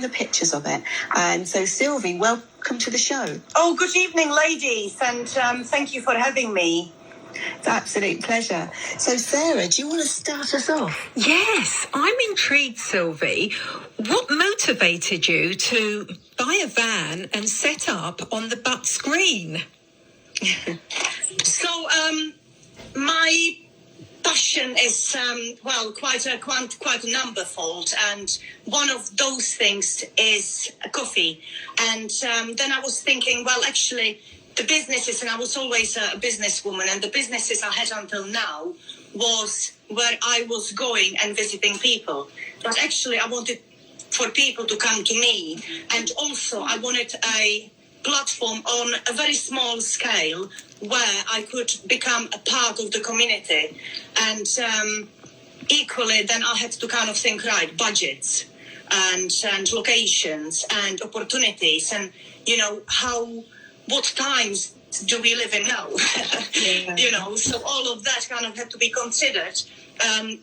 the pictures of it. And so, Silvie, welcome to the show. Oh, good evening, ladies, and thank you for having me. It's an absolute pleasure. So, Sarah, do you want to start us off? Yes, I'm intrigued, Silvie. What motivated you to buy a van and set up on the Butt screen? So, my passion is quite a numberfold, and one of those things is coffee. And then I was thinking, well, actually, the businesses, and I was always a businesswoman, and the businesses I had until now was where I was going and visiting people. But actually, I wanted for people to come to me, and also I wanted a platform on a very small scale where I could become a part of the community. And equally, then I had to kind of think, right, budgets and locations and opportunities, and, you know, what times do we live in now? Yeah. You know, so all of that kind of had to be considered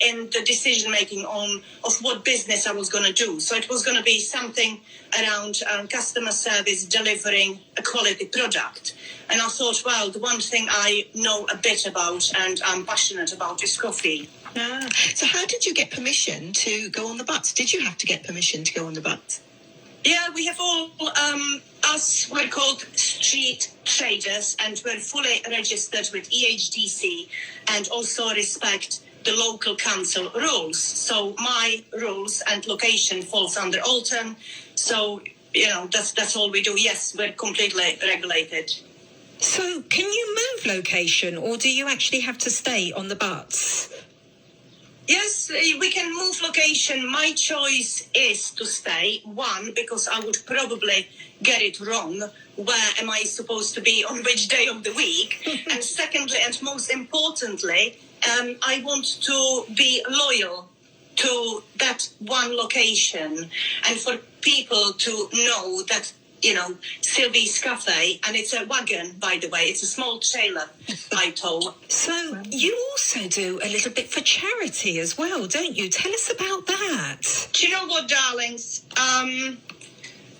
in the decision making of what business I was going to do. So it was going to be something around customer service, delivering a quality product. And I thought, well, the one thing I know a bit about and I'm passionate about is coffee. So how did you get permission to go on the butts? Did you have to get permission to go on the butts? Yeah, we have all, us, we're called street traders, and we're fully registered with EHDC and also respect the local council rules. So my rules and location falls under Alton. So, you know, that's all we do. Yes, we're completely regulated. So can you move location, or do you actually have to stay on the butts? Yes, we can move location. My choice is to stay. One, because I would probably get it wrong. Where am I supposed to be on which day of the week? And secondly, and most importantly, I want to be loyal to that one location, and for people to know that, you know, Silvie's Cafe, and it's a wagon, by the way, it's a small trailer I tow. So you also do a little bit for charity as well, don't you? Tell us about that. Do you know what, darlings?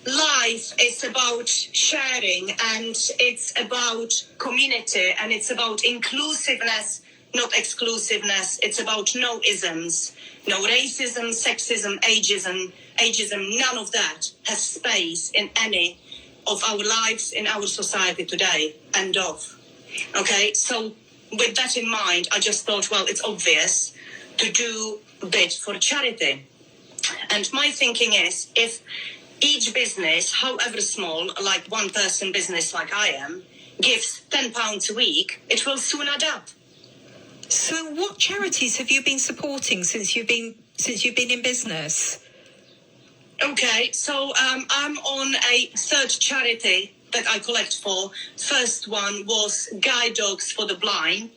Life is about sharing, and it's about community, and it's about inclusiveness, not exclusiveness. It's about no isms, no racism, sexism, ageism, none of that has space in any of our lives in our society today. End of. Okay, so with that in mind, I just thought, well, it's obvious to do a bit for charity. And my thinking is, if each business, however small, like one person business like I am, gives £10 a week, it will soon add up. So what charities have you been supporting since you've been in business? Okay, so I'm on a third charity that I collect for. First one was Guide Dogs for the Blind.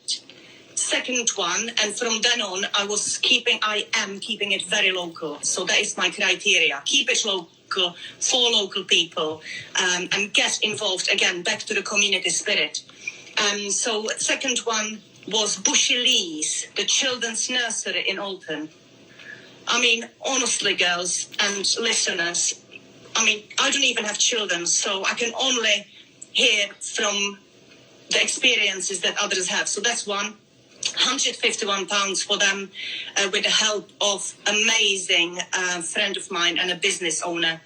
Second one, and from then on, I am keeping it very local. So that is my criteria. Keep it local for local people, and get involved again, back to the community spirit. So second one was Bushy Lee's, the children's nursery in Alton. I mean, honestly, girls and listeners, I mean, I don't even have children, so I can only hear from the experiences that others have. So that's one. £151 for them, with the help of amazing friend of mine and a business owner,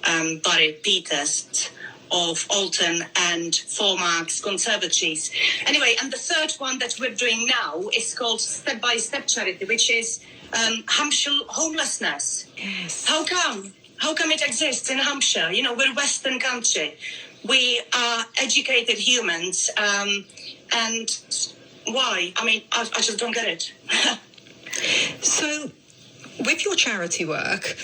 Barry Peters of Alton and Formarks Conservatories. Anyway, and the third one that we're doing now is called Step by Step Charity, which is Hampshire homelessness. Yes. How come? How come it exists in Hampshire? You know, we're Western country. We are educated humans, and why? I mean, I just don't get it. So with your charity work,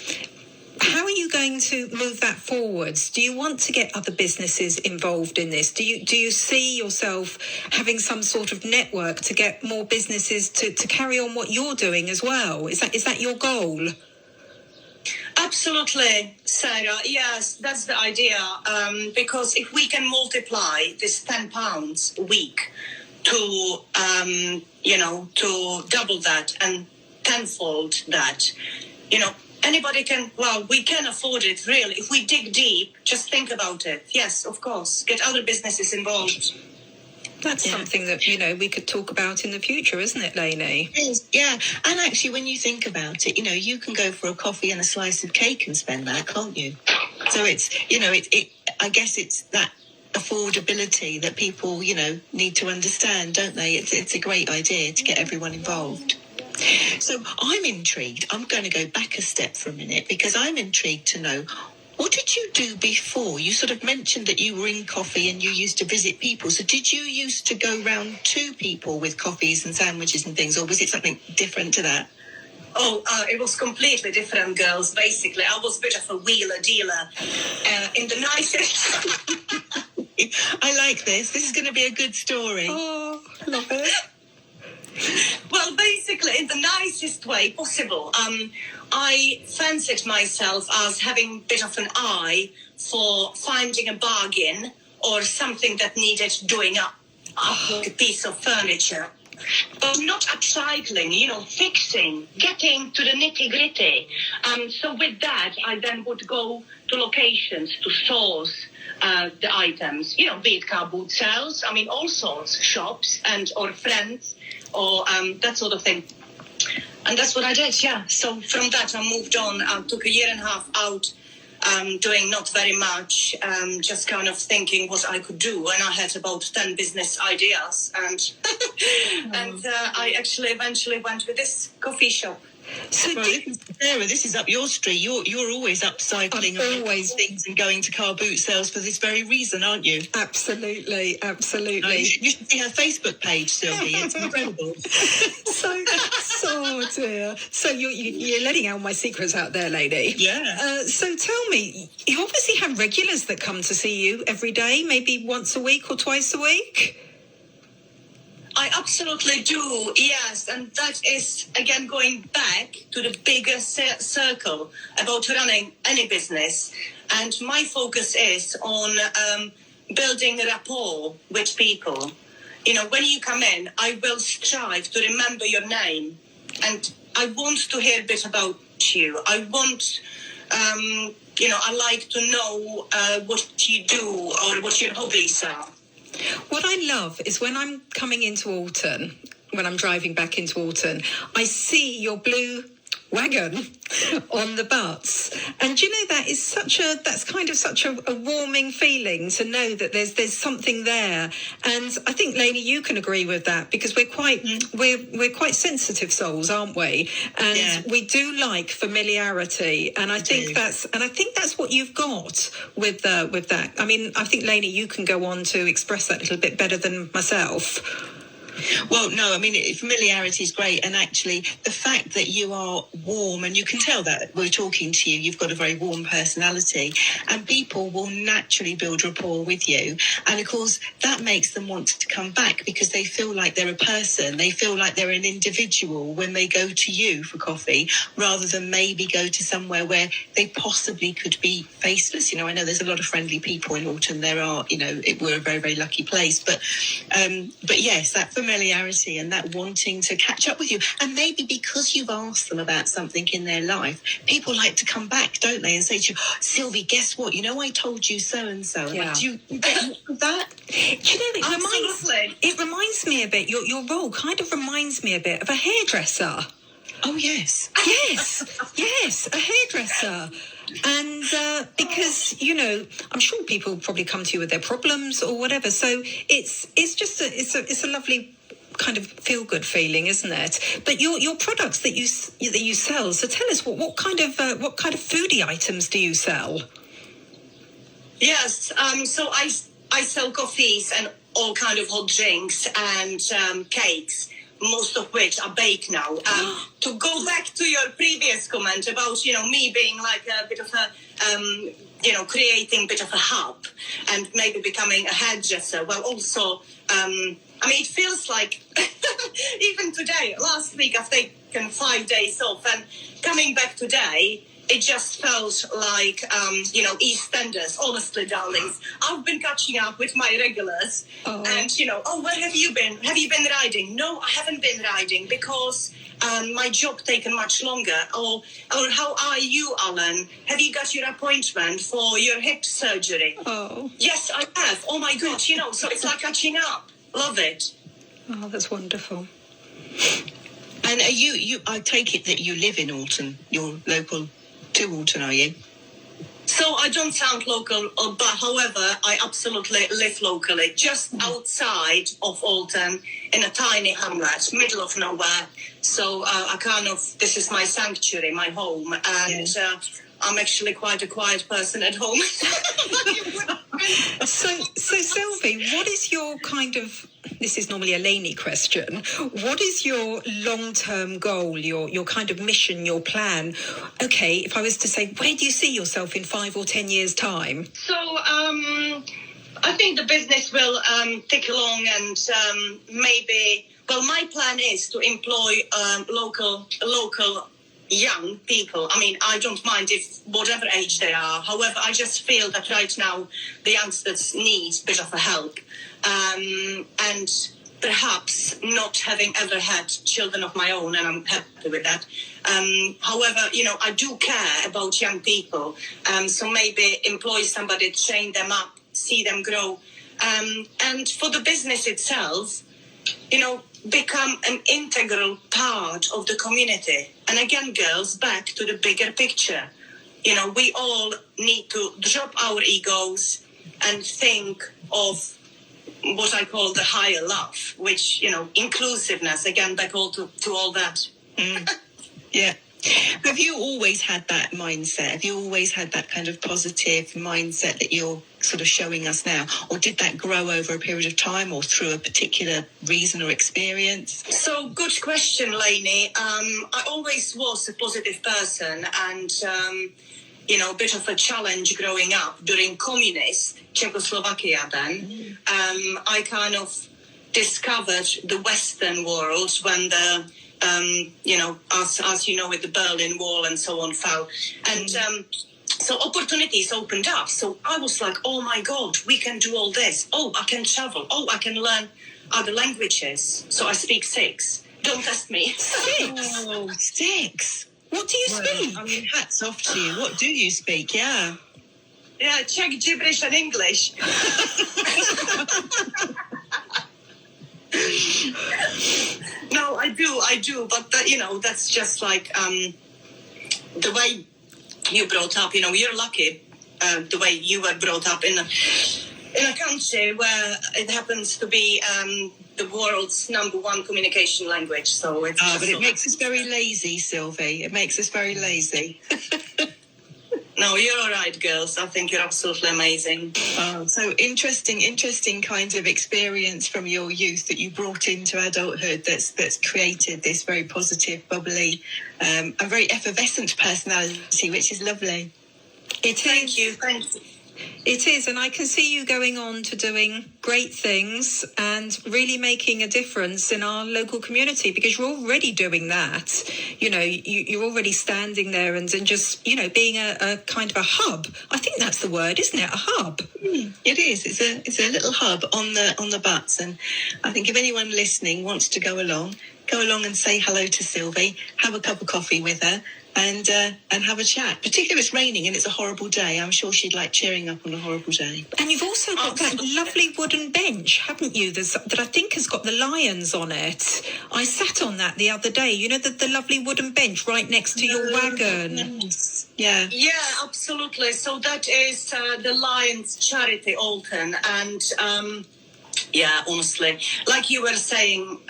how are you going to move that forwards? Do you want to get other businesses involved in this? Do you see yourself having some sort of network to get more businesses to carry on what you're doing as well? Is that your goal? Absolutely, Sarah. Yes, that's the idea. Because if we can multiply this £10 a week to, to double that and tenfold that, anybody can, well, we can afford it, really. If we dig deep, just think about it. Yes, of course. Get other businesses involved. That's something that, we could talk about in the future, isn't it, Lainey? It is, yeah. And actually, when you think about it, you can go for a coffee and a slice of cake and spend that, can't you? So it's, I guess it's that affordability that people, need to understand, don't they? It's a great idea to get everyone involved. So I'm intrigued. I'm going to go back a step for a minute because I'm intrigued to know, what did you do before? You sort of mentioned that you were in coffee and you used to visit people. So did you used to go round to people with coffees and sandwiches and things, or was it something different to that? Oh, it was completely different, girls. Basically, I was a bit of a wheeler dealer in the nicest. I like this. This is going to be a good story. Oh, love it. Well, basically, in the nicest way possible. I fancied myself as having a bit of an eye for finding a bargain or something that needed doing up like a piece of furniture. But not upcycling, fixing, getting to the nitty-gritty. So with that, I then would go to locations to source the items, be it car boot sales, all sorts, shops or friends or that sort of thing. And that's what I did, yeah. So from that, I moved on. I took a year and a half out doing not very much, just kind of thinking what I could do. And I had about 10 business ideas. And I actually eventually went with this coffee shop. So Sarah, this is up your street. You're always upcycling things and going to car boot sales for this very reason, aren't you? Absolutely. No, you should see her Facebook page, Silvie. It's incredible. So dear. So you're letting all my secrets out there, lady. Yeah. So tell me, you obviously have regulars that come to see you every day, maybe once a week or twice a week. I absolutely do, yes. And that is, again, going back to the bigger circle about running any business. And my focus is on building rapport with people. When you come in, I will strive to remember your name. And I want to hear a bit about you. I want, I like to know what you do or what your hobbies are. What I love is when I'm coming into Alton, when I'm driving back into Alton, I see your blue wagon on the butts. And that is that's kind of such a warming feeling to know that there's something there. And I think, Lainey, you can agree with that because we're quite sensitive souls, aren't we? And we do like familiarity. And I think that's what you've got with that. I think, Lainey, you can go on to express that a little bit better than myself. Well, no, familiarity is great. And actually, the fact that you are warm, and you can tell that we're talking to you, you've got a very warm personality, and people will naturally build rapport with you. And of course, that makes them want to come back because they feel like they're a person. They feel like they're an individual when they go to you for coffee, rather than maybe go to somewhere where they possibly could be faceless. I know there's a lot of friendly people in Alton. There are, we're a very, very lucky place. But yes, that familiarity and that wanting to catch up with you, and maybe because you've asked them about something in their life, people like to come back, don't they, and say to you, Silvie, guess what, I told you so and so. Do you get that? It reminds me a bit, your role kind of reminds me a bit of a hairdresser. Oh yes A hairdresser. And because I'm sure people probably come to you with their problems or whatever, so it's just it's a lovely kind of feel good feeling, isn't it? But your products that you sell, so tell us what kind of foodie items do you sell? Yes, so I sell coffees and all kind of hot drinks and cakes, most of which are baked now. To go back to your previous comment about, me being like a bit of a, creating a bit of a hub and maybe becoming a hairdresser. Well, also, it feels like even today, last week I've taken 5 days off and coming back today, it just felt like, EastEnders, honestly, darlings. I've been catching up with my regulars. Oh. And, where have you been? Have you been riding? No, I haven't been riding because my job taken much longer. Or how are you, Alan? Have you got your appointment for your hip surgery? Oh. Yes, I have. Oh, my God, so it's like catching up. Love it. Oh, that's wonderful. And are you? I take it that you live in Alton. You're local to Alton, are you? So I don't sound local, but however, I absolutely live locally, just outside of Alton, in a tiny hamlet, middle of nowhere. So this is my sanctuary, my home, and I'm actually quite a quiet person at home. So Silvie, what is your kind of, this is normally a Lainey question, what is your long-term goal, your kind of mission, your plan? Okay, if I was to say, where do you see yourself in 5 or 10 years' time? So I think the business will tick along and maybe, my plan is to employ local young people. I mean, I don't mind if whatever age they are. However, I just feel that right now the youngsters need a bit of a help. And perhaps not having ever had children of my own, and I'm happy with that. However, I do care about young people. So maybe employ somebody, train them up, see them grow. And for the business itself, become an integral part of the community. And again, girls, back to the bigger picture. We all need to drop our egos and think of what I call the higher love, which, inclusiveness, again, back all to all that. Yeah. Have you always had that mindset? Have you always had that kind of positive mindset that you're sort of showing us now? Or did that grow over a period of time or through a particular reason or experience? So, good question, Lainey. I always was a positive person and, a bit of a challenge growing up during communist Czechoslovakia then. I kind of discovered the Western world when the as you know, with the Berlin Wall and so on fell. And so opportunities opened up. So I was like, oh my God, we can do all this. Oh, I can travel. Oh, I can learn other languages. So I speak 6. Don't test me. 6? Oh, 6. What do you speak? I mean, hats off to you. What do you speak? Yeah. Yeah, Czech, gibberish and English. No, I do, but that's just like the way you brought up. You're lucky the way you were brought up in a country where it happens to be the world's #1 communication language. So it's but it makes us very lazy, Silvie. It makes us very lazy. No, you're all right, girls. I think you're absolutely amazing. Oh, so interesting kind of experience from your youth that you brought into adulthood that's created this very positive, bubbly, and very effervescent personality, which is lovely. Thank you. It is, and I can see you going on to doing great things and really making a difference in our local community because you're already doing that. You're already standing there and just, being a kind of a hub. I think that's the word, isn't it? A hub. It is. It's a little hub on the butts, and I think if anyone listening wants to go along and say hello to Silvie, have a cup of coffee with her. And have a chat. Particularly if it's raining and it's a horrible day. I'm sure she'd like cheering up on a horrible day. And you've also got that lovely wooden bench, haven't you? That I think has got the lions on it. I sat on that the other day. The lovely wooden bench right next to your wagon. Nice. Yeah. Yeah, absolutely. So that is the Lions Charity Alton. And yeah, honestly, like you were saying,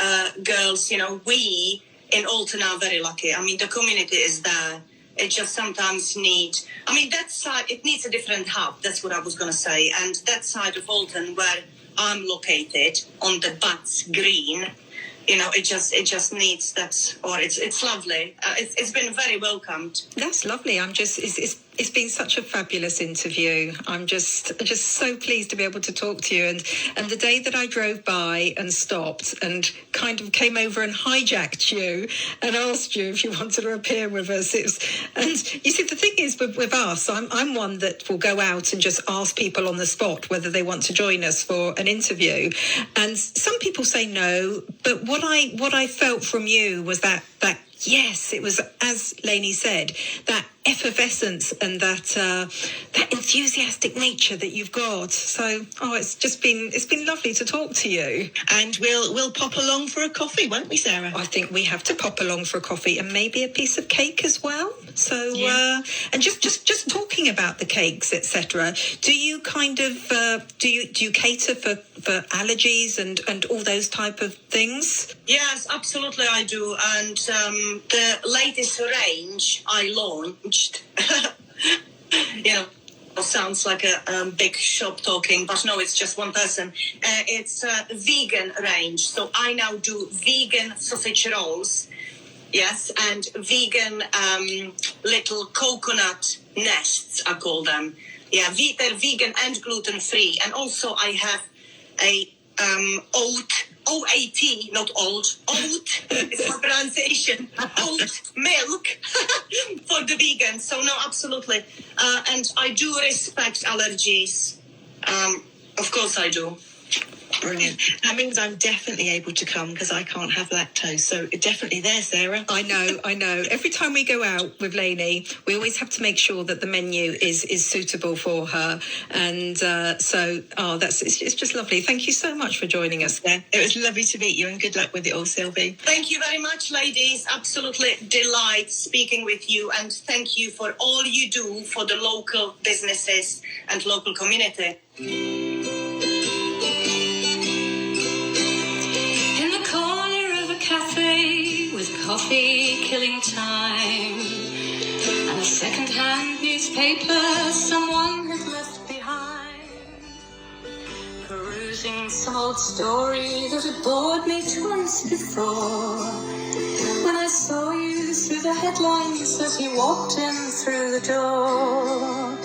girls, we in Alton are very lucky. I mean, the community is there. It just sometimes that side, it needs a different hub. That's what I was going to say. And that side of Alton where I'm located on the Butts Green, it just needs that, or it's lovely. It's been very welcomed. That's lovely. It's It's been such a fabulous interview. I'm just so pleased to be able to talk to you. And the day that I drove by and stopped and kind of came over and hijacked you and asked you if you wanted to appear with us, and you see, the thing is with us, I'm one that will go out and just ask people on the spot whether they want to join us for an interview. And some people say no, but what I felt from you was that yes, it was, as Lainey said, that effervescence and that enthusiastic nature that you've got. So, it's been lovely to talk to you. And we'll pop along for a coffee, won't we, Sarah? I think we have to pop along for a coffee and maybe a piece of cake as well. So, Yeah. and just talking about the cakes, etc. Do you kind of do you cater for allergies and all those type of things? Yes, absolutely I do. And the latest range I launched, sounds like a big shop talking, but no, it's just one person. It's a vegan range. So I now do vegan sausage rolls. Yes, and vegan little coconut nests, I call them. Yeah, they're vegan and gluten-free. And also I have a OAT, not old, oat, it's my pronunciation, oat milk for the vegans. So no, absolutely. And I do respect allergies. Of course I do. Brilliant. That means I'm definitely able to come because I can't have lactose. So definitely there, Sarah. I know. Every time we go out with Lainey, we always have to make sure that the menu is suitable for her. And it's just lovely. Thank you so much for joining us. Yeah, it was lovely to meet you and good luck with it all, Silvie. Thank you very much, ladies. Absolutely delight speaking with you. And thank you for all you do for the local businesses and local community. Coffee killing time and a second-hand newspaper someone has left behind, perusing some old story that had bored me twice before, when I saw you through the headlines as you walked in through the door.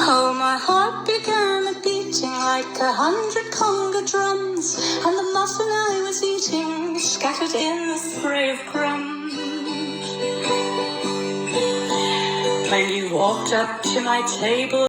Oh, my heart began a-beating like 100 conga drums, and the muffin I was eating scattered in the spray of crumbs. When you walked up to my table